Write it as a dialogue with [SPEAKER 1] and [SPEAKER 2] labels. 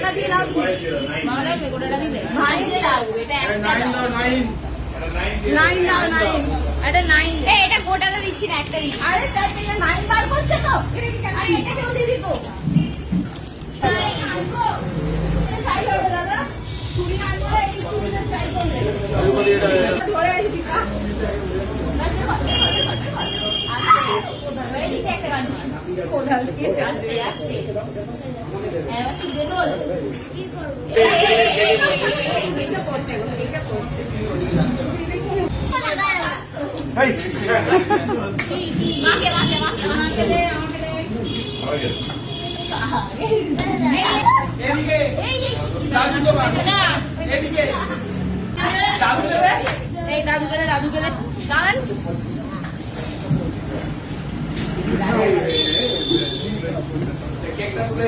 [SPEAKER 1] গোটাটা দিয়ে দাও ভালো লাগবে গোটাটা দিলে ভাইজে লাগবে এটা একটা 9 দাও 9 দাও 9 এটা 9 এটা গোটাটা দিচ্ছি না একটা দিচ্ছি আরে তার থেকে 9 বার করছে তো আরে এটা কেউ দিবি তো তাই হবে দাদা ছুরি আনলে এই ছুরিটা ট্রাই করলে আলু করে এটা ধরে আসবি কা কোদাল দিয়ে আস্তে আস্তে এবার চুড়ে দোল এটা পড়ছে এটা পড়ছে এই মাকে আমাকে দে এদিকে এই দাদু তো না এদিকে দাদু দেবে এই দাদু গেলে দাঁড়ান কেকটা তুলে